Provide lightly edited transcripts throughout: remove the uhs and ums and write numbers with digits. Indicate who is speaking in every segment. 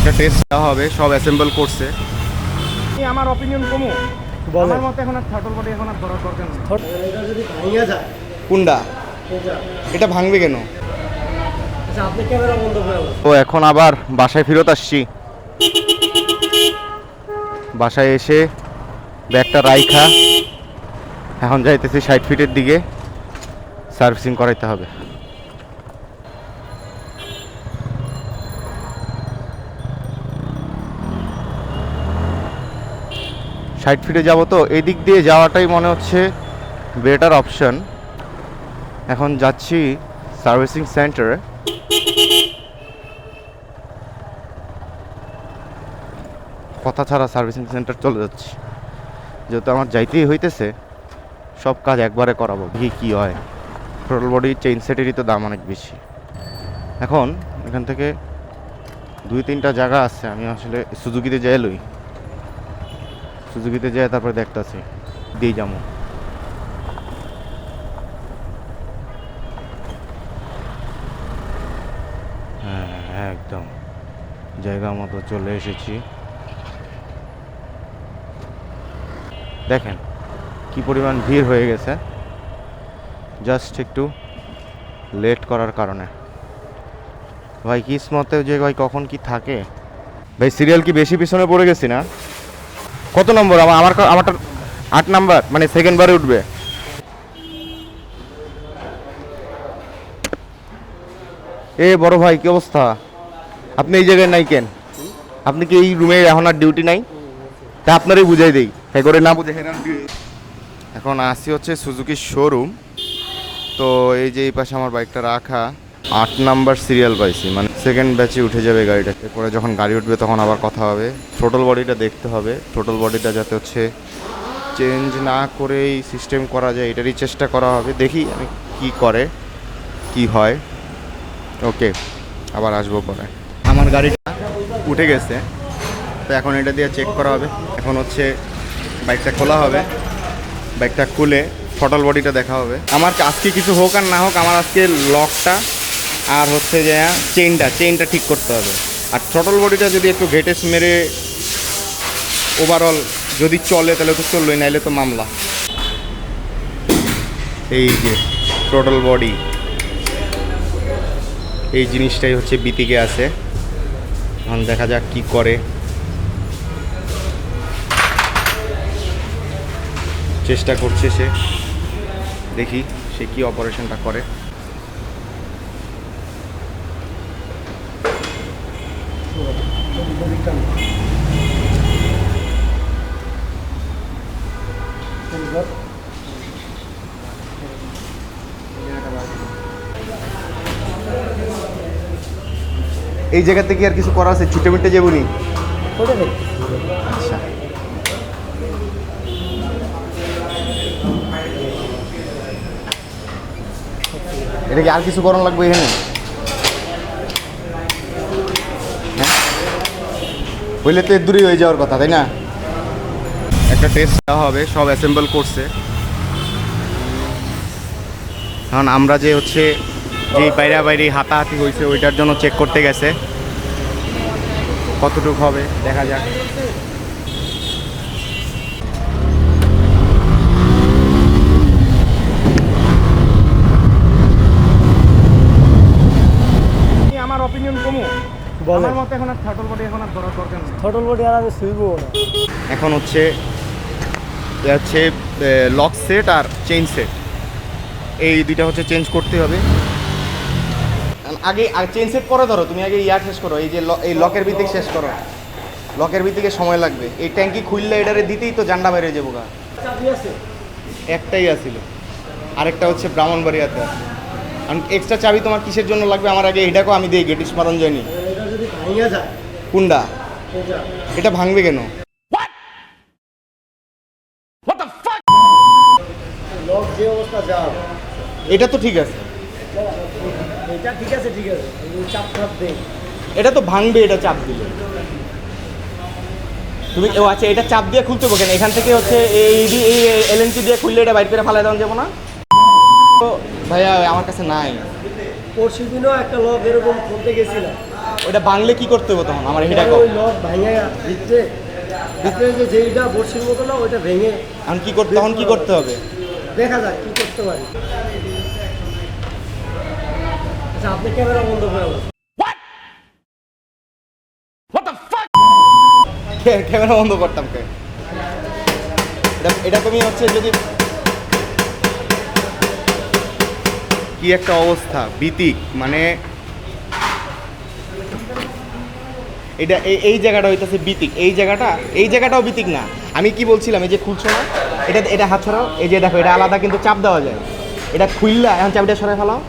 Speaker 1: একটা টেস্ট দেওয়া হবে, সব অ্যাসেম্বল করছে। আমার অপিনিয়ন কমু, আমার মতে এখন আর থার্টল বডি এখন আর ধরার দরকার নেই।
Speaker 2: এটা যদি ভাঙিয়া যায়,
Speaker 1: কোনটা
Speaker 2: এটা
Speaker 1: এটা ভাঙবে কেন?
Speaker 2: আচ্ছা, আপনি ক্যামেরা বন্ধ করে বলুন।
Speaker 1: তো এখন আবার বাসায় ফেরত আসছি। বাসায় এসে ব্যাগটা রাইখা এখন যাইতেছি 60 ফিটের দিকে, সার্ভিসিং করাইতে হবে। ষাট ফিটে যাব, তো এই দিক দিয়ে যাওয়াটাই মনে হচ্ছে বেটার অপশন। এখন যাচ্ছি সার্ভিসিং সেন্টারে। কথা ছাড়া সার্ভিসিং সেন্টার চলে যাচ্ছি, যেহেতু আমার যাইতেই হইতেছে। সব কাজ একবারে করাবো, কি হয়। টোটাল বডি চেইন সেটেরই তো দাম অনেক বেশি। এখন এখান থেকে 2-3টা জায়গা আছে, আমি আসলে সুজুকিতে যাই লই, সুজুকিতে যাই তারপরে দেখতেছি দিয়ে যাবো। হ্যাঁ, একদম জায়গা মতো চলে এসেছি। দেখেন কি পরিমাণ ভিড় হয়ে গেছে, জাস্ট একটু লেট করার কারণে। ভাই কিসমতে যে ভাই কখন কি থাকে। ভাই সিরিয়াল কি বেশি পিছনে পড়ে গেছি না? কত নম্বর? আমারটা 8 নাম্বার, মানে সেকেন্ড বারে উঠবে। এ বড় ভাই কি অবস্থা? আপনি এই জায়গায় নাই কেন? আপনি কি এই রুমে এখন আর ডিউটি নাই? তা আপনারই বুঝাই দেই, তাই করে না বুঝে। এখন আসি হচ্ছে সুজুকির শোরুম। তো এই যে এই পাশে আমার বাইকটা রাখা, 8 নাম্বার সিরিয়াল পাইছি, মানে সেকেন্ড ব্যাচে উঠে যাবে গাড়িটা। এরপরে যখন গাড়ি উঠবে তখন আবার কথা হবে। থ্রোটল বডিটা দেখতে হবে, থ্রোটল বডিটা যাতে হচ্ছে চেঞ্জ না করেই সিস্টেম করা যায়, এটারই চেষ্টা করা হবে। দেখি আমি কি করে কি হয়। ওকে, আবার আসবো পরে। আমার গাড়িটা উঠে গেছে, তো এখন এটা দিয়ে চেক করা হবে। এখন হচ্ছে বাইকটা খোলা হবে, বাইকটা খুলে থ্রোটল বডিটা দেখা হবে। আমার আজকে কিছু হোক আর না হোক, আমার আজকে লকটা আর হচ্ছে যে চেইনটা ঠিক করতে হবে। আর থ্রোটল বডিটা যদি একটু ঘেটেস মেরে ওভারঅল যদি চলে তাহলে তো চললোই, নাইলে তো মামলা। এই যে থ্রোটল বডি, এই জিনিসটাই হচ্ছে বিতিকে আছে। এখন দেখা যাক কি করে। চেষ্টা করছে সে, দেখি সে কি অপারেশনটা করে। এই জায়গা থেকে আর কিছু করা আছে? ছুটে মিটে যাবনি? আচ্ছা, এটা কি আর কিছু করানো লাগবে এখানে? হ্যাঁ, হইলে তো এর দূরেই হয়ে যাওয়ার কথা, তাই না? একটা টেস্ট দেওয়া হবে, সব অ্যাসেম্বল করছে। এখন আমরা যে হচ্ছে যেই বাইরে হাতাহাতি হয়েছে ওইটার জন্য চেক করতে গেছে, কতটুকু হবে দেখা যাক। আমার অপিনিয়ন কমু, আমার মতে এখন আর থার্টল বডি এখন আর ধরার দরকার নেই।
Speaker 2: থ্রোটল বডি আর আমি শুইবো না।
Speaker 1: এখন হচ্ছে লক সেট আর চেইন সেট, এই দুইটা হচ্ছে চেঞ্জ করতে হবে। আগে আর চেইন সেট পরে ধরো, তুমি আগে ইয়ার শেষ করো, এই যে এই লকের ভিত্তিক শেষ করো। লকের ভিত্তিকে সময় লাগবে। এই ট্যাঙ্কি খুললে এটারে দিতেই তো জান্ডা বেরিয়ে যাবো গা।
Speaker 2: চাবি আছে?
Speaker 1: একটাই আছিল, আরেকটা হচ্ছে ব্রাহ্মণবাড়িয়াতে আছে। আমি এক্সট্রা চাবি তোমার কিসের জন্য লাগবে আমার আগে এটাকেও আমি দিই, গেটিস মারণ যায়নি।
Speaker 2: এটা যদি ভাঙিয়া যায়,
Speaker 1: কোনটা
Speaker 2: এটা
Speaker 1: এটা ভাঙবে কেন?
Speaker 2: লক যে অবস্থা যাও,
Speaker 1: এটা তো ঠিক আছে,
Speaker 2: এটা ঠিক আছে, ঠিক আছে, চাপ চাপ দেই।
Speaker 1: এটা তো ভাঙবে, এটা চাপ দিলে তুমি। ও আচ্ছা, এটা চাপ দিয়ে খুলতে হবে কেন? এখান থেকে হচ্ছে এই এলএনটি দিয়ে খুললে এটা বাইর করে ফালাই দেওয়া যাবো না? তো ভাইয়া আমার কাছে নাই।
Speaker 2: পরশু দিনও একটা লক এরকম খুলতে গেছিলাম,
Speaker 1: ওটা বাংলে কি করতে হবে তখন আমার এটা কও
Speaker 2: ওই নট ভেঙে ভিতরে ভিতরে যে যেইটা বড়শির মতো না ওইটা ভেঙে
Speaker 1: এখন কি করতে তখন কি করতে হবে
Speaker 2: দেখা যাক কি করতে পারি। আচ্ছা আপনি ক্যামেরা বন্ধ করে বলুন।
Speaker 1: ক্যামেরা বন্ধ করতাম কে এটা তুমি হচ্ছে যদি কি একটা অবস্থা বিতিক মানে এটা এই জায়গাটা হইতেছে বিতিক এই জায়গাটাও বিতিক না আমি কি বলছিলাম এই যে খুলছো না এটা হাত ছড়াও এই যে দেখো এটা আলাদা কিন্তু চাপ দেওয়া যায় এটা খুললা এখন চাবিটা সরাই ফেলাও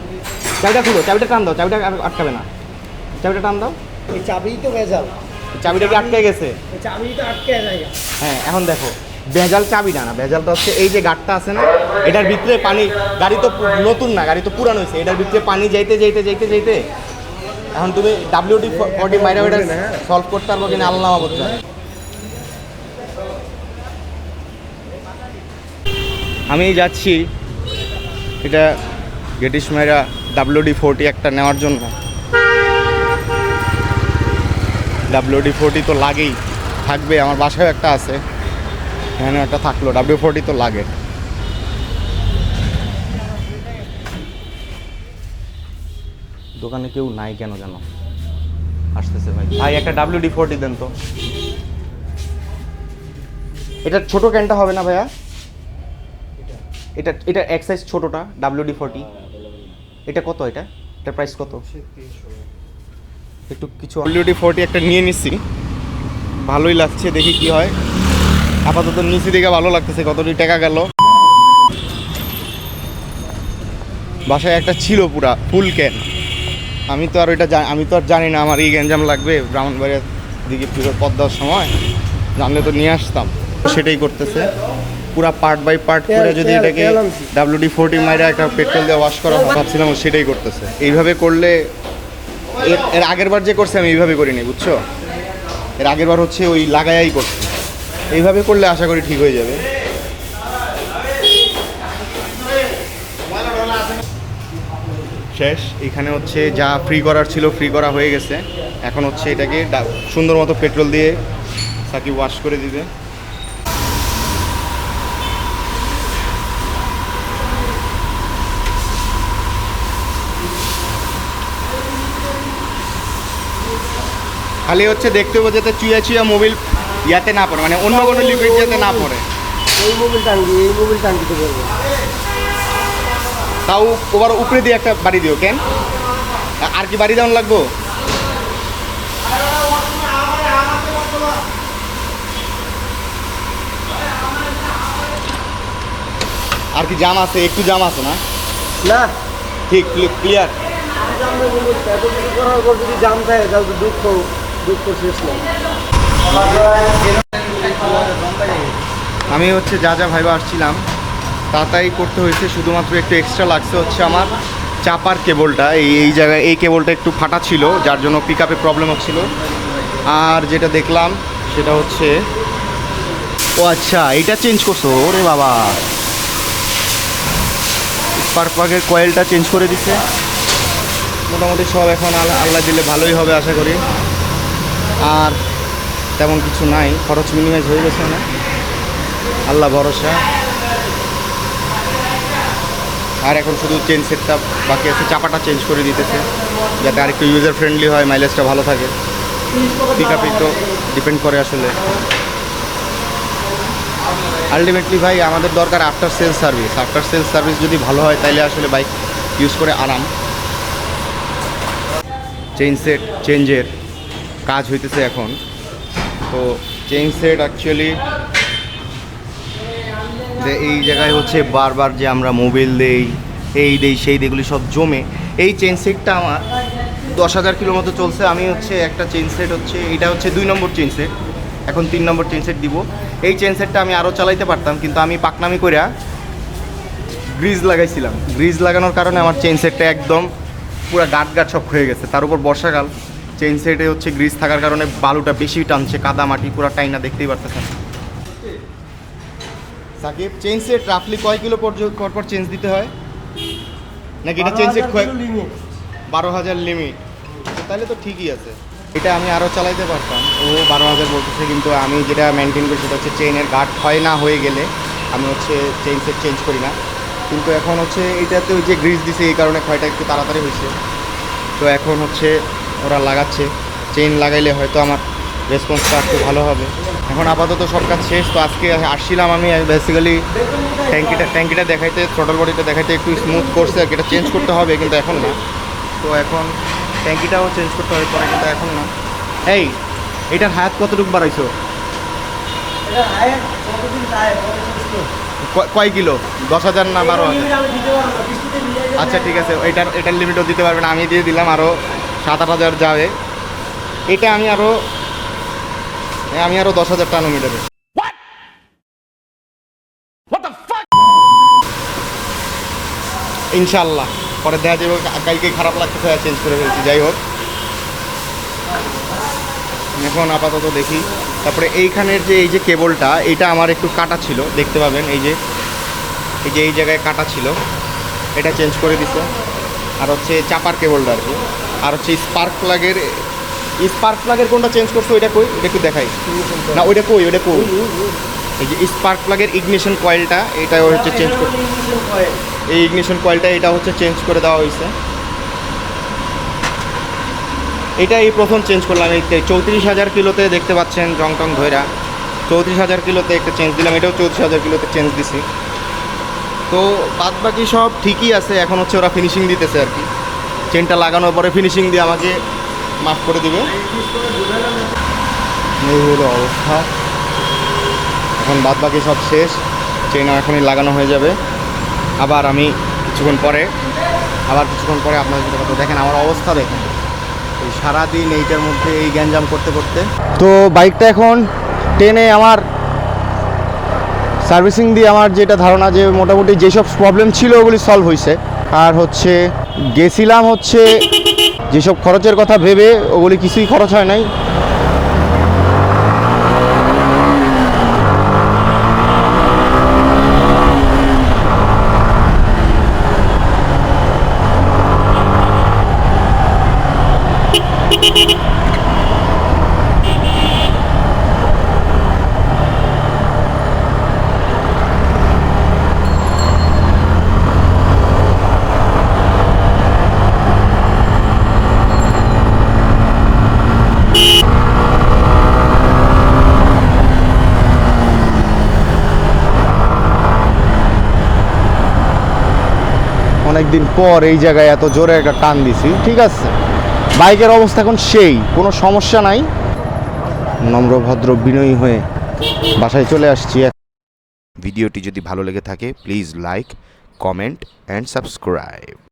Speaker 1: চাবিটা খুলো চাবিটা টান দাও চাবিটা আর আটকাবে না চাবিটা টান দাও
Speaker 2: এই চাবি তো ভেজাল,
Speaker 1: চাবিটা কি আটকে গেছে
Speaker 2: এই চাবি তো আটকে যায়।
Speaker 1: হ্যাঁ এখন দেখো ভেজাল চাবিটা না ভেজালটা হচ্ছে এই যে গাড়টা আছে না এটার ভিতরে পানি গাড়ি তো নতুন না গাড়ি তো পুরানো হয়েছে এটার ভিতরে পানি যাইতে এখন তুমি WD-40 মাইরা ওটা সলভ করতে পারবো কিনা আল্লাহ মাবুদ জানে। আমি যাচ্ছি এটা গেটিস মাইরা WD-40 একটা নেওয়ার জন্য WD-40 তো লাগেই থাকবে আমার বাসায় একটা আছে এখানে একটা থাকলো WD-40 তো লাগে দোকানে কেউ নাই কেন জানো আসতেছে ভাই একটা WD-40 দেন তো এটা ছোট ক্যানটা হবে না ভাইয়া এটা এক সাইজ ছোটটা WD-40 এটা কত এটা প্রাইস কত একটু কিছু WD-40 একটা নিয়ে নিচ্ছি ভালোই লাগছে দেখি কি হয় আপাতত নিচে দিকে ভালো লাগতেছে কতটি টাকা গেল বাসায় একটা ছিল পুরা ফুল ক্যান আমি তো আর জানি না আমার এই গ্যাঞ্জাম লাগবে ব্রাহ্মণবাড়িয়ার দিকে ফিরত পদ্মার সময় জানলে তো নিয়ে আসতাম সেটাই করতেছে পুরা পার্ট বাই পার্ট করে যদি এটাকে WD-40 মাইরা একটা পেট্রোল দিয়ে ওয়াশ করা ভাবছিলাম সেটাই করতেছে এইভাবে করলে এর আগের বার যে করছে আমি এইভাবে করিনি বুঝছো এর আগের বার হচ্ছে ওই লাগায়াই করছে এইভাবে করলে আশা করি ঠিক হয়ে যাবে শেষ এখানে হচ্ছে যা ফ্রি করার ছিল ফ্রি করা হয়ে গেছে এখন হচ্ছে এটাকে সুন্দর মতো পেট্রোল দিয়ে সাকি ওয়াশ করে দিবে খালি হচ্ছে দেখতে হবে যাতে চুয়া মোবিল ইয়াতে না পড়ে মানে অন্য কোনো লিকুইড যাতে না পড়ে
Speaker 2: এই মোবিল টাঙ্কি তো বলবো
Speaker 1: তাও ওবার উপরে দিয়ে একটা বাড়ি দিও কেন আর কি বাড়ি দেওয়ান লাগবো আর কি জাম আছে একটু জাম আছে না
Speaker 2: না
Speaker 1: ঠিক ক্লিয়ার
Speaker 2: করার পর যদি জাম থাকে তাহলে দুঃখ শেষ নেই।
Speaker 1: আমি হচ্ছে যা ভাইবা আসছিলাম তাই করতে হয়েছে শুধুমাত্র একটু এক্সট্রা লাগছে হচ্ছে আমার চাপার কেবলটা এই জায়গায় এই কেবলটা একটু ফাটা ছিল যার জন্য পিক আপে প্রবলেম হচ্ছিল আর যেটা দেখলাম সেটা হচ্ছে ও আচ্ছা এইটা চেঞ্জ করছো ওরে বাবা স্পার্ক প্লাগের কয়েলটা চেঞ্জ করে দিচ্ছে মোটামুটি সব এখন আল্লাহ দিলে ভালোই হবে আশা করি আর তেমন কিছু নাই খরচ মিনিমাইজ হয়ে গেছে না আল্লাহ ভরসা আর এখন শুধু চেঞ্জ সেটটা বাকি আছে চাপাটা চেঞ্জ করে দিতেছে যাতে আরেকটু ইউজার ফ্রেন্ডলি হয় মাইলেজটা ভালো থাকে পিক আপে তো ডিপেন্ড করে আসলে আলটিমেটলি ভাই আমাদের দরকার আফটার সেলস সার্ভিস যদি ভালো হয় তাইলে আসলে বাইক ইউজ করে আরাম চেঞ্জের কাজ হইতেছে এখন তো চেইন সেট অ্যাকচুয়ালি যে এই জায়গায় হচ্ছে বারবার যে আমরা মোবিল দেই সেই দেগুলি সব জমে এই চেইন সেটটা আমার 10,000 কিলো মতো চলছে আমি হচ্ছে একটা চেইন সেট হচ্ছে এটা হচ্ছে 2 নম্বর চেইন সেট এখন 3 নম্বর চেইন সেট দিব এই চেইন সেটটা আমি আরও চালাইতে পারতাম কিন্তু আমি পাকনামি কইরা গ্রিজ লাগাইছিলাম গ্রিজ লাগানোর কারণে আমার চেইন সেটটা একদম পুরো গাট সব হয়ে গেছে তার উপর বর্ষাকাল চেইন সেটে হচ্ছে গ্রিজ থাকার কারণে বালুটা বেশি টানছে কাদা মাটি পুরো টাইনা দেখতেই পারতেছেন সাকিব চেইন সেট রাফলি কয় কিলো পর চেঞ্জ দিতে হয় নাকি এটা চেইন সেট 12,000 লিমিট তাহলে তো ঠিকই আছে। এটা আমি আরও চালাইতে পারতাম। ও 12,000 বলতেছে, কিন্তু আমি যেটা মেনটেন করি সেটা হচ্ছে চেইনের গার্ড ক্ষয় না হয়ে গেলে আমি হচ্ছে চেইন সেট চেঞ্জ করি না। কিন্তু এখন হচ্ছে এটাতে ওই যে গ্রিজ দিছে, এই কারণে ক্ষয়টা একটু তাড়াতাড়ি হয়েছে। তো এখন হচ্ছে ওরা লাগাচ্ছে, চেইন লাগাইলে হয়তো আমার রেসপন্সটা একটু ভালো হবে। এখন আপাতত সব কাজ শেষ। তো আজকে আসছিলাম আমি বেসিক্যালি ট্যাঙ্কিটা দেখাইতে, থ্রটল বডিটা দেখাইতে, একটু স্মুথ করছে আর কি, এটা চেঞ্জ করতে হবে কিন্তু এখন না। তো এখন ট্যাঙ্কিটাও চেঞ্জ করতে হবে পরে, কিন্তু এখন না। এই এটার হায়াত কতটুকু বাড়াইছো?
Speaker 2: এটা হায়ার কতদিন যায়
Speaker 1: কয় কিলো? 10,000 না 12,000?
Speaker 2: আমি দিতে পারবো না, কিস্তিতে মিলিয়ে যাবে।
Speaker 1: আচ্ছা ঠিক আছে, এটার লিমিটও দিতে পারবেন, আমি দিয়ে দিলাম আরও 7-8,000 যাবে। এটা আমি আরও 10,000 টাকা মিটারে। ইনশাল্লাহ পরে দেখা যাবে, কালকে খারাপ লাগতেছে চেঞ্জ করে ফেলছি। যাই হোক, এখন আপাতত দেখি। তারপরে এইখানের যে এই যে কেবলটা, এটা আমার একটু কাটা ছিল, দেখতে পাবেন এই জায়গায় কাটা ছিল, এটা চেঞ্জ করে দিছে। আর হচ্ছে চাপার কেবলটা আর কি। আর হচ্ছে স্পার্ক প্লাগের কোনটা চেঞ্জ করছো? ওইটা কই, ওটা একটু দেখাই না। ওইটা কই? এই যে স্পার্ক প্লাগের ইগনিশন কয়েলটা, এটা হচ্ছে চেঞ্জ করছে। এই ইগনিশন কয়েলটা এটা হচ্ছে চেঞ্জ করে দেওয়া হয়েছে। এটা এই প্রথম চেঞ্জ করলাম। এই 34,000 কিলোতে দেখতে পাচ্ছেন, জং টং ধইরা 34,000 কিলোতে একটা চেঞ্জ দিলাম। এটাও 34,000 কিলোতে চেঞ্জ দিছি। তো বাদ বাকি সব ঠিকই আছে। এখন হচ্ছে ওরা ফিনিশিং দিতেছে আর কি। চেনটা লাগানোর পরে ফিনিশিং দিয়ে আমাকে মাফ করে দিবে। এই হলো অবস্থা। এখন বাদ বাকি সব শেষ, চেন এখনই লাগানো হয়ে যাবে। আবার আমি কিছুক্ষণ পরে আপনাদের সাথে কথা। দেখেন আমার অবস্থা, দেখেন এই সারাদিন এইটার মধ্যে এই গ্যাঞ্জাম করতে করতে। তো বাইকটা এখন টেনে আমার সার্ভিসিং দিয়ে আমার যেটা ধারণা যে মোটামুটি যেসব প্রবলেম ছিল ওগুলি সলভ হয়েছে। আর হচ্ছে গেছিলাম হচ্ছে যেসব খরচের কথা ভেবে, ওগুলি কিছুই খরচ হয় নাই। অনেকদিন পর এই জায়গায় এত জোরে একটা টান দিছি। ঠিক আছে, বাইকের অবস্থা এখন সেই, কোনো সমস্যা নাই। নম্র ভদ্র বিনয়ী হয়ে বাসায় চলে আসছি। ভিডিওটি যদি ভালো লেগে থাকে please like, comment and subscribe.